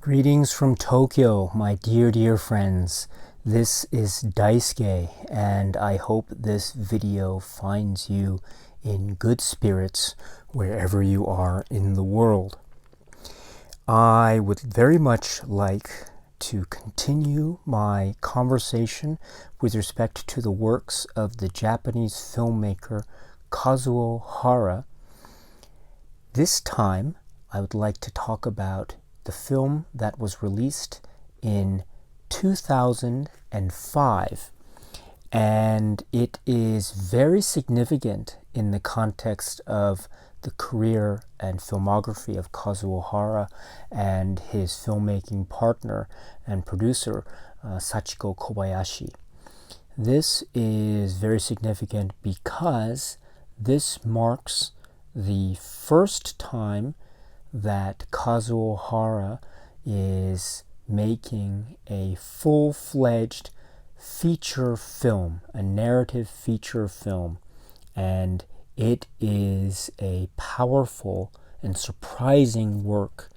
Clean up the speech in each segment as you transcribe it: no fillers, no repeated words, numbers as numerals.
Greetings from Tokyo, my dear friends. This is Daisuke, and I hope this video finds you in good spirits wherever you are in the world. I would very much like to continue my conversation with respect to the works of the Japanese filmmaker Kazuo Hara. This time, I would like to talk about the film that was released in 2005, and it is very significant in the context of the career and filmography of Kazuo Hara and his filmmaking partner and producer Sachiko Kobayashi. This is very significant because this marks the first time that Kazuo Hara is making a full-fledged feature film, a narrative feature film, and it is a powerful and surprising work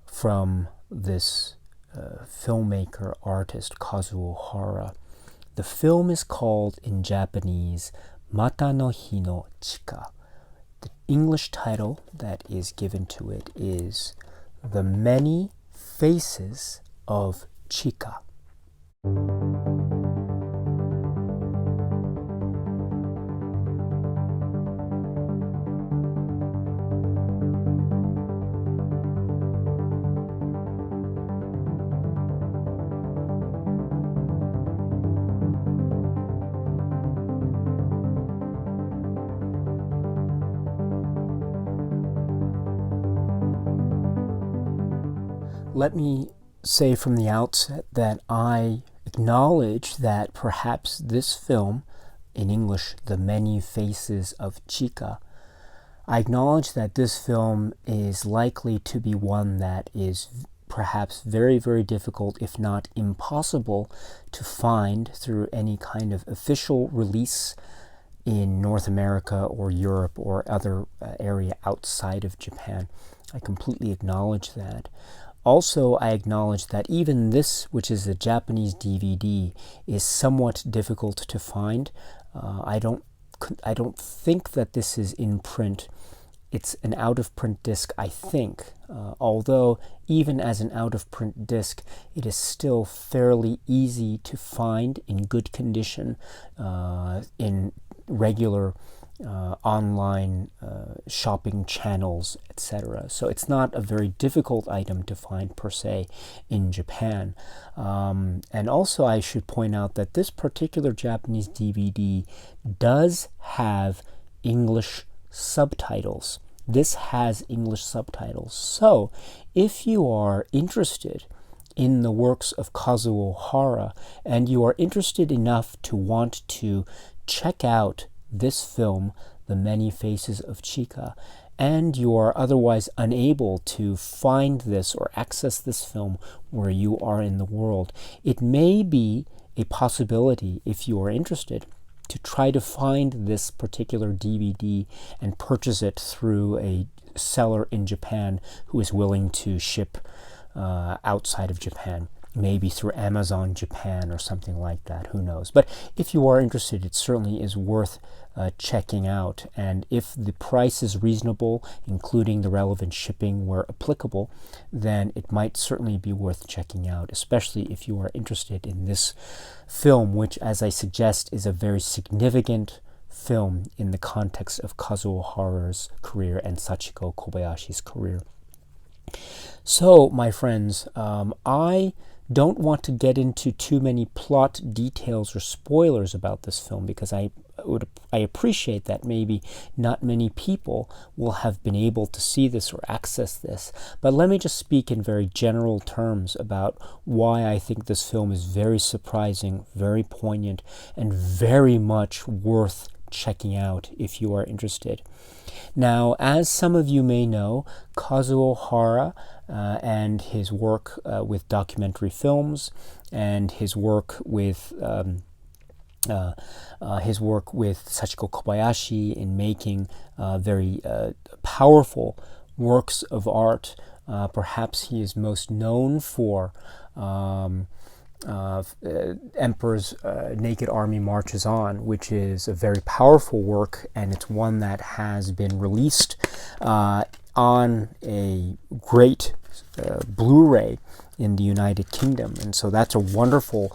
from this filmmaker artist Kazuo Hara. The film is called in Japanese Mata no Hi no CHIKA. The English title that is given to it is The Many Faces of CHIKA. Let me say from the outset that I acknowledge that perhaps this film, in English, The Many Faces of CHIKA, I acknowledge that this film is likely to be one that is perhaps very difficult, if not impossible, to find through any kind of official release in North America or Europe or other area outside of Japan. I completely acknowledge that. Also, I acknowledge that even this, which is a Japanese DVD, is somewhat difficult to find. I don't think that this is in print. It's an out-of-print disc, I think. Although, even as an out-of-print disc, it is still fairly easy to find in good condition in regular online shopping channels, etc. So it's not a very difficult item to find per se in Japan. And also I should point out that this particular Japanese DVD does have English subtitles. This has English subtitles. So if you are interested in the works of Kazuo Hara and you are interested enough to want to check out this film, The Many Faces of CHIKA, and you are otherwise unable to find this or access this film where you are in the world, it may be a possibility, if you are interested, to try to find this particular DVD and purchase it through a seller in Japan who is willing to ship outside of Japan. Maybe through Amazon Japan or something like that, who knows. But if you are interested, it certainly is worth checking out. And if the price is reasonable, including the relevant shipping where applicable, then it might certainly be worth checking out, especially if you are interested in this film, which, as I suggest, is a very significant film in the context of Kazuo Hara's career and Sachiko Kobayashi's career. So, my friends, I don't want to get into too many plot details or spoilers about this film because I appreciate that maybe not many people will have been able to see this or access this. But let me just speak in very general terms about why I think this film is very surprising, very poignant, and very much worth checking out if you are interested. Now, as some of you may know, Kazuo Hara and his work with documentary films and his work with Sachiko Kobayashi in making very powerful works of art Perhaps he is most known for Emperor's Naked Army Marches On, which is a very powerful work, and it's one that has been released on a great Blu-ray in the United Kingdom, and so that's a wonderful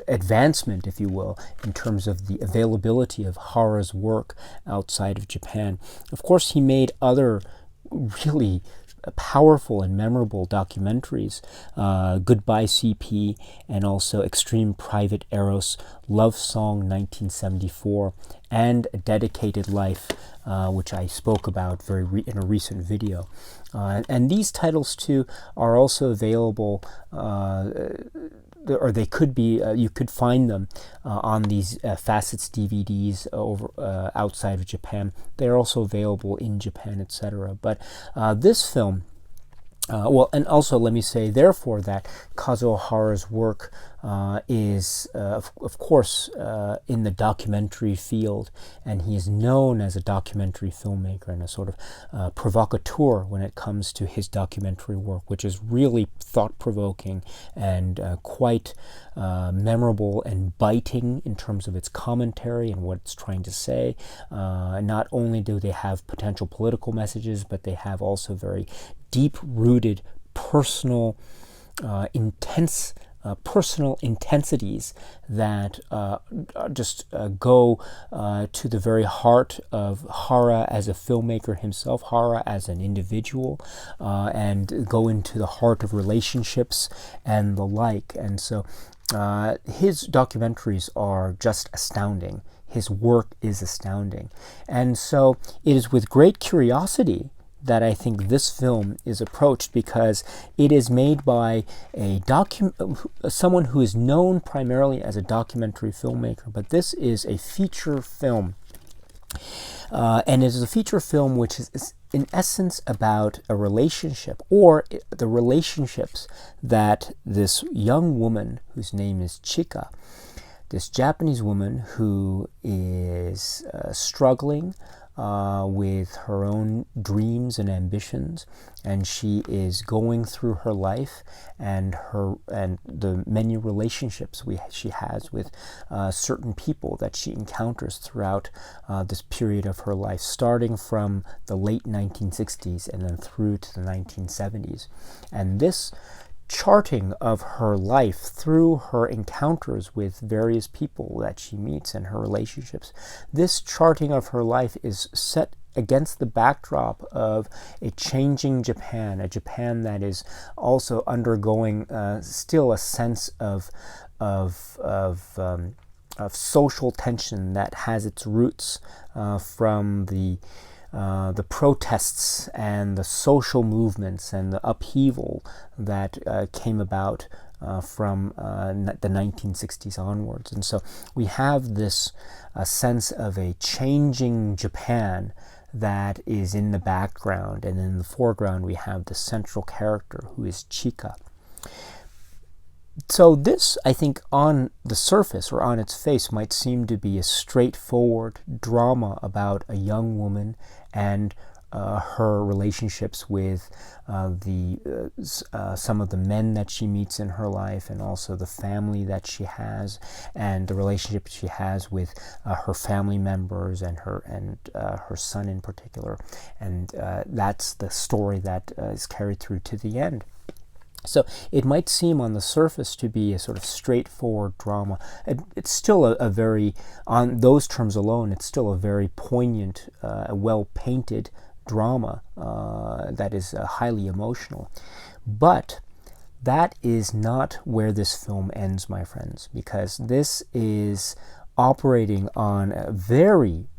advancement, if you will, in terms of the availability of Hara's work outside of Japan. Of course, he made other really powerful and memorable documentaries, Goodbye CP, and also Extreme Private Eros, Love Song 1974, and A Dedicated Life, which I spoke about in a recent video. And these titles too are also available, or they could be, you could find them on these Facets DVDs over outside of Japan. They're also available in Japan, etc. But this film, well, and also let me say, therefore, that Kazuo Hara's work is, of course, in the documentary field, and he is known as a documentary filmmaker and a sort of provocateur when it comes to his documentary work, which is really thought-provoking and quite memorable and biting in terms of its commentary and what it's trying to say. Not only do they have potential political messages, but they have also very deep-rooted personal intensities that just go to the very heart of Hara as a filmmaker himself, Hara as an individual, and go into the heart of relationships and the like. And so his documentaries are just astounding. His work is astounding. And so it is with great curiosity that I think this film is approached, because it is made by someone who is known primarily as a documentary filmmaker, but this is a feature film. And it is a feature film which is in essence about a relationship, or the relationships that this young woman, whose name is CHIKA, this Japanese woman who is struggling with her own dreams and ambitions, and she is going through her life and the many relationships she has with certain people that she encounters throughout this period of her life, starting from the late 1960s and then through to the 1970s. And this charting of her life through her encounters with various people that she meets and her relationships, this charting of her life is set against the backdrop of a changing Japan, a Japan that is also undergoing still a sense of social tension that has its roots from the protests and the social movements and the upheaval that came about from the 1960s onwards. And so we have this sense of a changing Japan that is in the background, and in the foreground we have the central character, who is CHIKA. So this, I think, on the surface or on its face might seem to be a straightforward drama about a young woman and her relationships with some of the men that she meets in her life, and also the family that she has, and the relationship she has with her family members and her son in particular. And that's the story that is carried through to the end. So it might seem on the surface to be a sort of straightforward drama. It's still a very, on those terms alone, it's still a very poignant, well-painted drama that is highly emotional. But that is not where this film ends, my friends, because this is operating on a very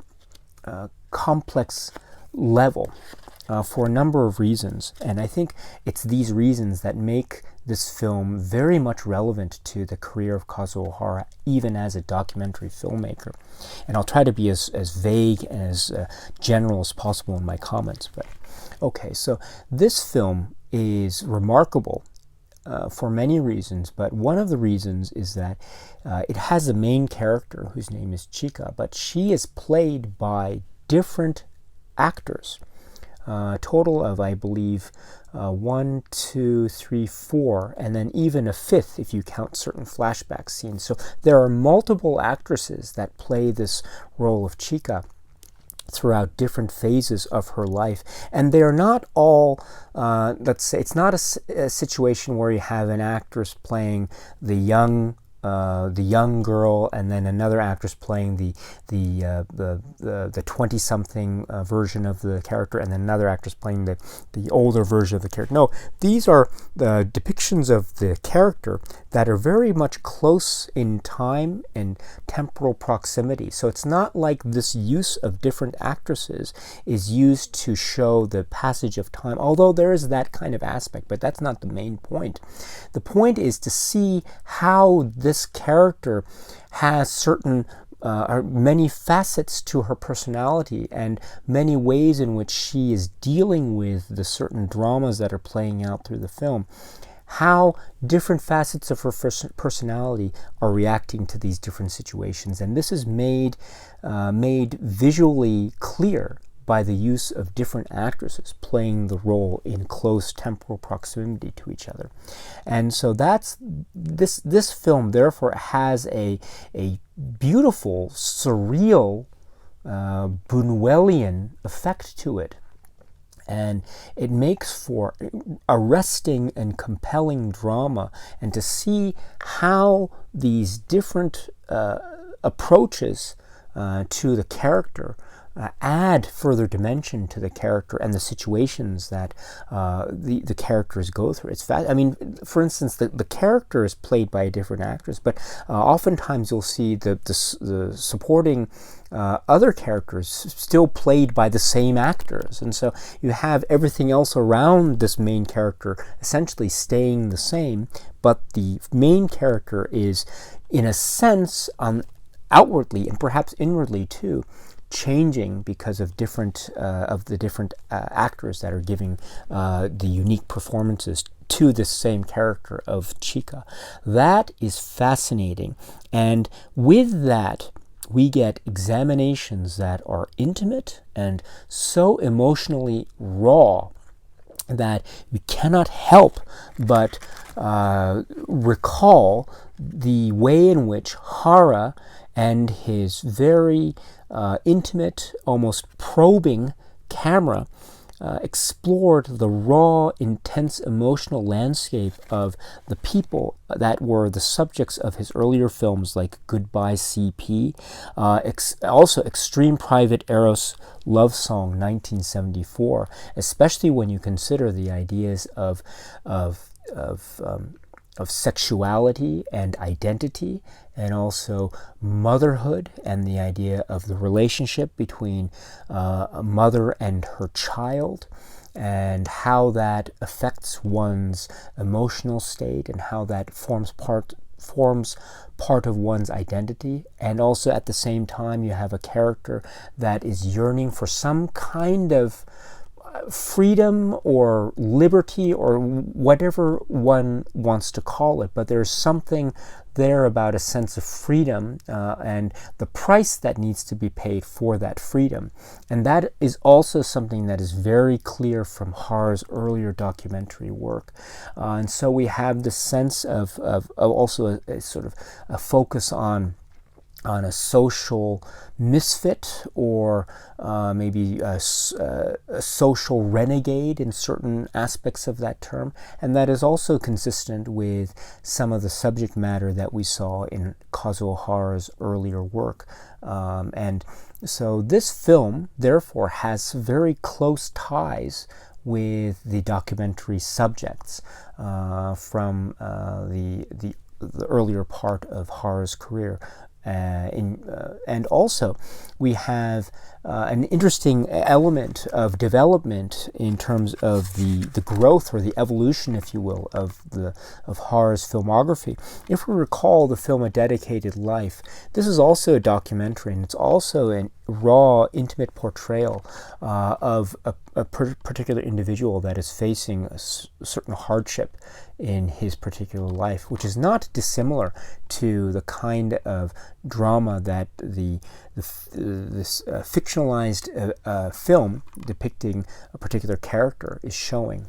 complex level. For a number of reasons, and I think it's these reasons that make this film very much relevant to the career of Kazuo Hara, even as a documentary filmmaker. And I'll try to be as vague and as general as possible in my comments. But okay, so this film is remarkable for many reasons, but one of the reasons is that it has a main character whose name is CHIKA, but she is played by different actors. total of, I believe, 1, 2, 3, 4, and then even a fifth if you count certain flashback scenes. So there are multiple actresses that play this role of Chika throughout different phases of her life, and they are not all, let's say, it's not a situation where you have an actress playing the young girl, and then another actress playing the 20-something version of the character, and then another actress playing the older version of the character. No, these are the depictions of the character that are very much close in time and temporal proximity. So it's not like this use of different actresses is used to show the passage of time, although there is that kind of aspect, but that's not the main point. The point is to see how this character has certain many facets to her personality, and many ways in which she is dealing with the certain dramas that are playing out through the film. How different facets of her personality are reacting to these different situations. And this is made visually clear by the use of different actresses playing the role in close temporal proximity to each other. And so that's this film therefore has a beautiful, surreal, Buñuelian effect to it. And it makes for arresting and compelling drama, and to see how these different approaches to the character add further dimension to the character and the situations that the characters go through. It's I mean, for instance, the character is played by a different actress, but oftentimes you'll see the supporting other characters still played by the same actors, and so you have everything else around this main character essentially staying the same, but the main character is, in a sense, outwardly and perhaps inwardly too, changing because of the different actors that are giving the unique performances to this same character of Chika. That is fascinating, and with that we get examinations that are intimate and so emotionally raw that we cannot help but recall the way in which Hara and his very intimate, almost probing camera explored the raw, intense emotional landscape of the people that were the subjects of his earlier films like Goodbye CP, also Extreme Private Eros Love Song 1974, especially when you consider the ideas of sexuality and identity, and also motherhood and the idea of the relationship between a mother and her child, and how that affects one's emotional state, and how that forms part of one's identity. And also at the same time you have a character that is yearning for some kind of freedom or liberty or whatever one wants to call it, but there's something there about a sense of freedom and the price that needs to be paid for that freedom. And that is also something that is very clear from Hara's earlier documentary work. And so we have this sense of also a sort of a focus on a social misfit, or maybe a social renegade in certain aspects of that term. And that is also consistent with some of the subject matter that we saw in Kazuo Hara's earlier work. And so this film, therefore, has very close ties with the documentary subjects from the earlier part of Hara's career. And also we have an interesting element of development in terms of the growth or the evolution, if you will, of Hara's filmography. If we recall the film A Dedicated Life, this is also a documentary, and it's also raw, intimate portrayal of a particular individual that is facing a certain hardship in his particular life, which is not dissimilar to the kind of drama that this fictionalized film depicting a particular character is showing.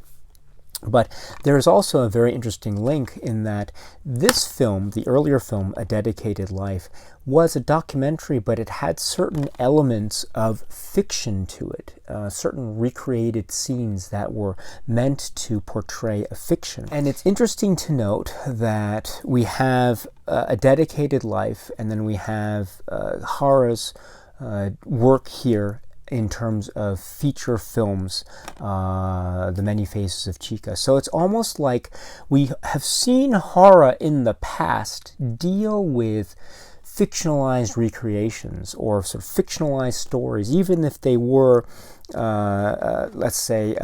But there is also a very interesting link in that this film, the earlier film, A Dedicated Life, was a documentary, but it had certain elements of fiction to it, certain recreated scenes that were meant to portray a fiction. And it's interesting to note that we have A Dedicated Life, and then we have Hara's work here in terms of feature films, The Many Faces of CHIKA. So it's almost like we have seen Hara in the past deal with fictionalized recreations or sort of fictionalized stories, even if they were, let's say,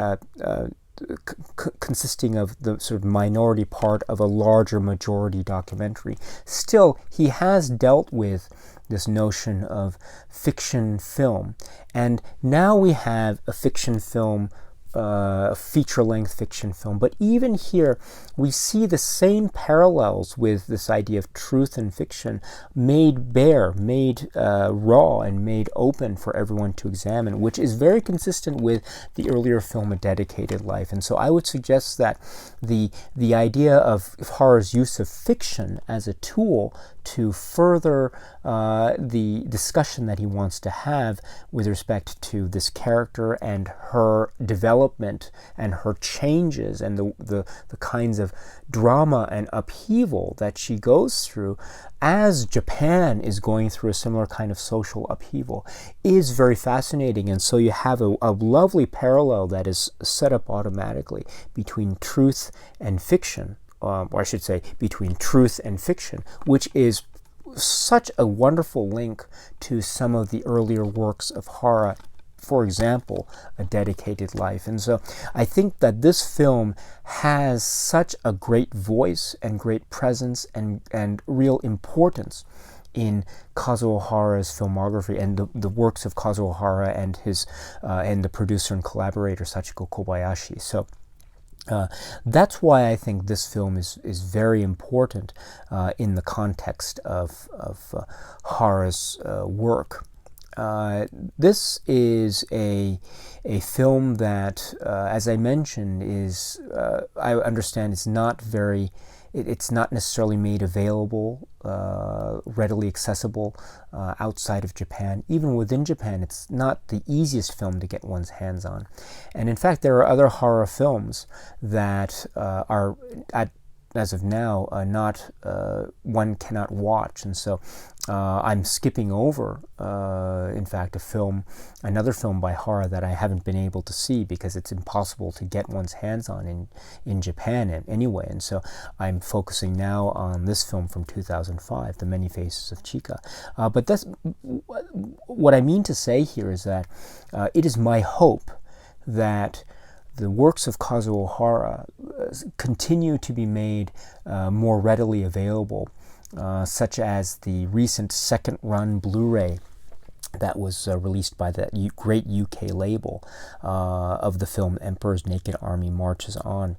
consisting of the sort of minority part of a larger majority documentary. Still, he has dealt with this notion of fiction film. And now we have a fiction film, a feature-length fiction film. But even here, we see the same parallels with this idea of truth and fiction made bare, made raw, and made open for everyone to examine, which is very consistent with the earlier film, A Dedicated Life. And so I would suggest that the idea of Hara's use of fiction as a tool to further the discussion that he wants to have with respect to this character and her development and her changes and the kinds of drama and upheaval that she goes through as Japan is going through a similar kind of social upheaval is very fascinating. And so you have a lovely parallel that is set up automatically between truth and fiction, or I should say between truth and fiction, which is such a wonderful link to some of the earlier works of Hara, for example, A Dedicated Life. And so I think that this film has such a great voice and great presence and real importance in Kazuo Hara's filmography and the works of Kazuo Hara and his and the producer and collaborator Sachiko Kobayashi. So that's why I think this film is very important in the context of Hara's work. This is a film that, as I mentioned, is I understand it's not very. It's not necessarily made available, readily accessible outside of Japan. Even within Japan, it's not the easiest film to get one's hands on. And in fact, there are other horror films that are, as of now, not one cannot watch. And so I'm skipping over, in fact, another film by Hara that I haven't been able to see because it's impossible to get one's hands on in Japan anyway. And so I'm focusing now on this film from 2005, The Many Faces of CHIKA. But that's what I mean to say here is that it is my hope that the works of Kazuo Hara continue to be made more readily available, such as the recent second-run Blu-ray that was released by the great UK label of the film Emperor's Naked Army Marches On.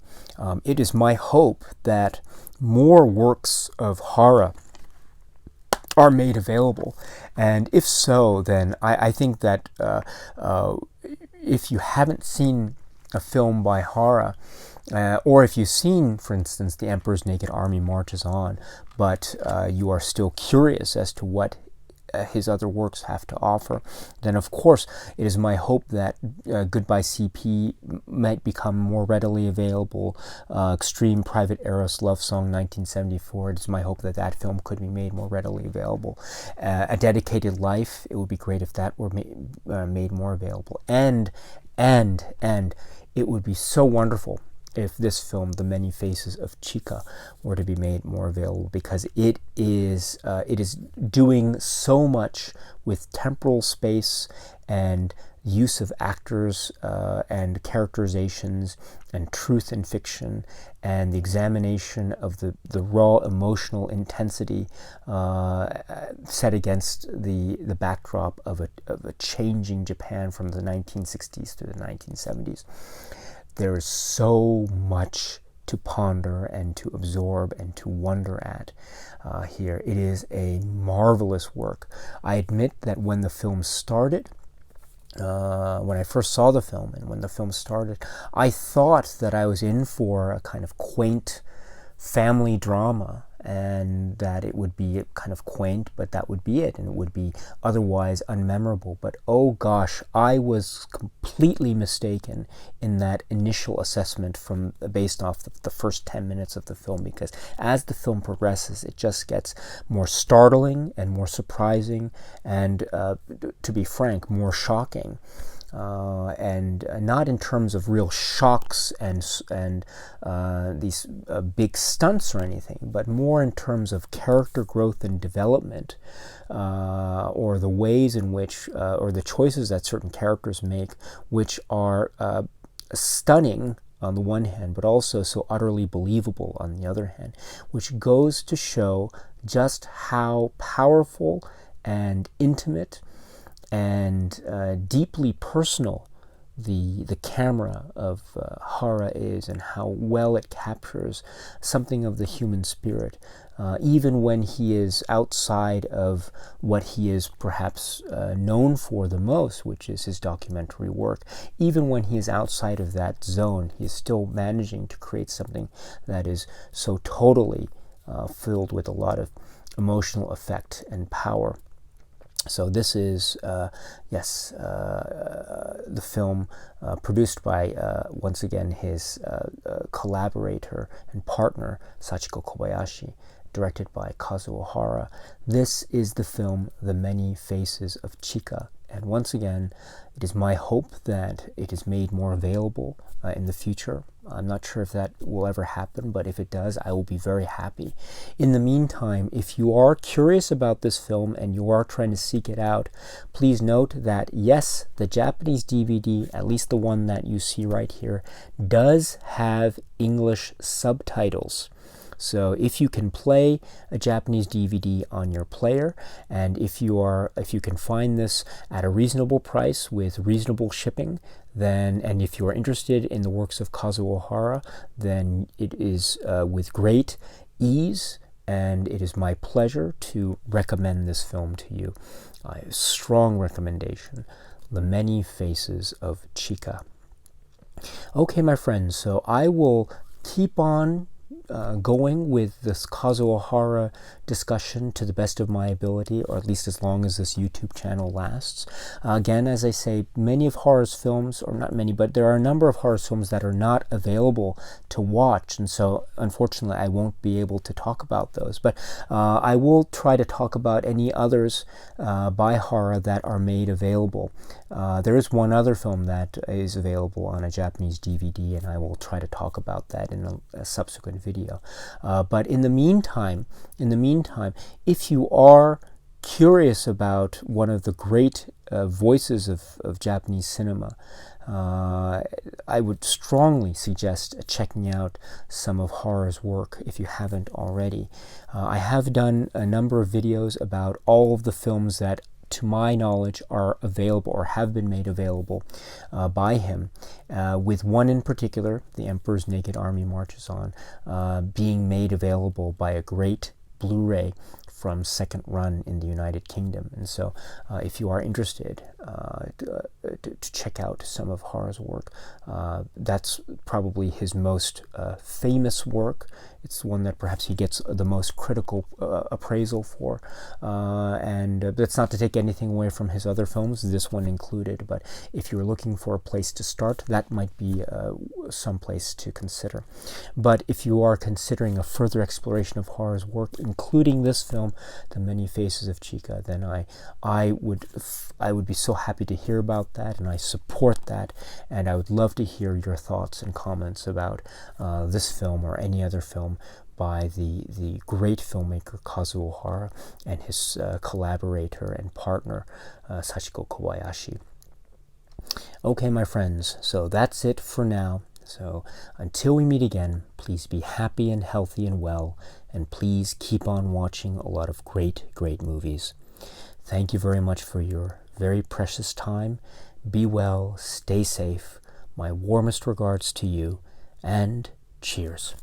It is my hope that more works of Hara are made available, and if so, then I think that if you haven't seen a film by Hara, or if you've seen, for instance, The Emperor's Naked Army Marches On, but you are still curious as to what his other works have to offer, then of course it is my hope that Goodbye CP might become more readily available. Extreme Private Eros Love Song 1974, it is my hope that that film could be made more readily available. A Dedicated Life, it would be great if that were made more available. And it would be so wonderful if this film, The Many Faces of CHIKA, were to be made more available, because it is doing so much with temporal space and use of actors and characterizations and truth in fiction, and the examination of the raw emotional intensity set against the backdrop of a changing Japan from the 1960s to the 1970s. There is so much to ponder and to absorb and to wonder at here. It is a marvelous work. I admit that when the film started, when I first saw the film and when the film started, I thought that I was in for a kind of quaint family drama, and that it would be kind of quaint, but that would be it, and it would be otherwise unmemorable. But oh gosh, I was completely mistaken in that initial assessment based off the first 10 minutes of the film, because as the film progresses, it just gets more startling and more surprising and, to be frank, more shocking. And not in terms of real shocks and these big stunts or anything, but more in terms of character growth and development, or the ways in which, or the choices that certain characters make, which are stunning on the one hand, but also so utterly believable on the other hand, which goes to show just how powerful and intimate and deeply personal the camera of Hara is, and how well it captures something of the human spirit, even when he is outside of what he is perhaps known for the most, which is his documentary work. Even when he is outside of that zone, he is still managing to create something that is so totally filled with a lot of emotional effect and power. So this is, the film produced by, once again, his collaborator and partner, Sachiko Kobayashi, directed by Kazuo Hara. This is the film The Many Faces of CHIKA. And once again, it is my hope that it is made more available in the future. I'm not sure if that will ever happen, but if it does, I will be very happy. In the meantime, if you are curious about this film and you are trying to seek it out, please note that yes, the Japanese DVD, at least the one that you see right here, does have English subtitles. So if you can play a Japanese DVD on your player, and if you can find this at a reasonable price with reasonable shipping, then, and if you are interested in the works of Kazuo Hara, then it is with great ease, and it is my pleasure to recommend this film to you. A strong recommendation, The Many Faces of CHIKA. Okay, my friends, so I will keep on going with this Kazuo Hara discussion to the best of my ability, or at least as long as this YouTube channel lasts. Again, as I say, many of Hara's films, or not many, but there are a number of Hara's films that are not available to watch, and so unfortunately I won't be able to talk about those. But I will try to talk about any others by Hara that are made available. There is one other film that is available on a Japanese DVD, and I will try to talk about that in a subsequent video. But in the meantime, if you are curious about one of the great voices of Japanese cinema, I would strongly suggest checking out some of Hara's work if you haven't already. I have done a number of videos about all of the films that, to my knowledge, are available or have been made available by him, with one in particular, The Emperor's Naked Army Marches On, being made available by a great Blu-ray from Second Run in the United Kingdom. And so if you are interested to check out some of Hara's work, that's probably his most famous work. It's one that perhaps he gets the most critical appraisal for. And that's not to take anything away from his other films, this one included. But if you're looking for a place to start, that might be some place to consider. But if you are considering a further exploration of Hara's work, including this film, The Many Faces of CHIKA, then I would be so happy to hear about that, and I support that, and I would love to hear your thoughts and comments about this film or any other film by the great filmmaker Kazuo Hara and his collaborator and partner Sachiko Kobayashi. Okay, my friends, so that's it for now. So until we meet again, please be happy and healthy and well, and please keep on watching a lot of great, great movies. Thank you very much for your very precious time. Be well, stay safe. My warmest regards to you, and cheers.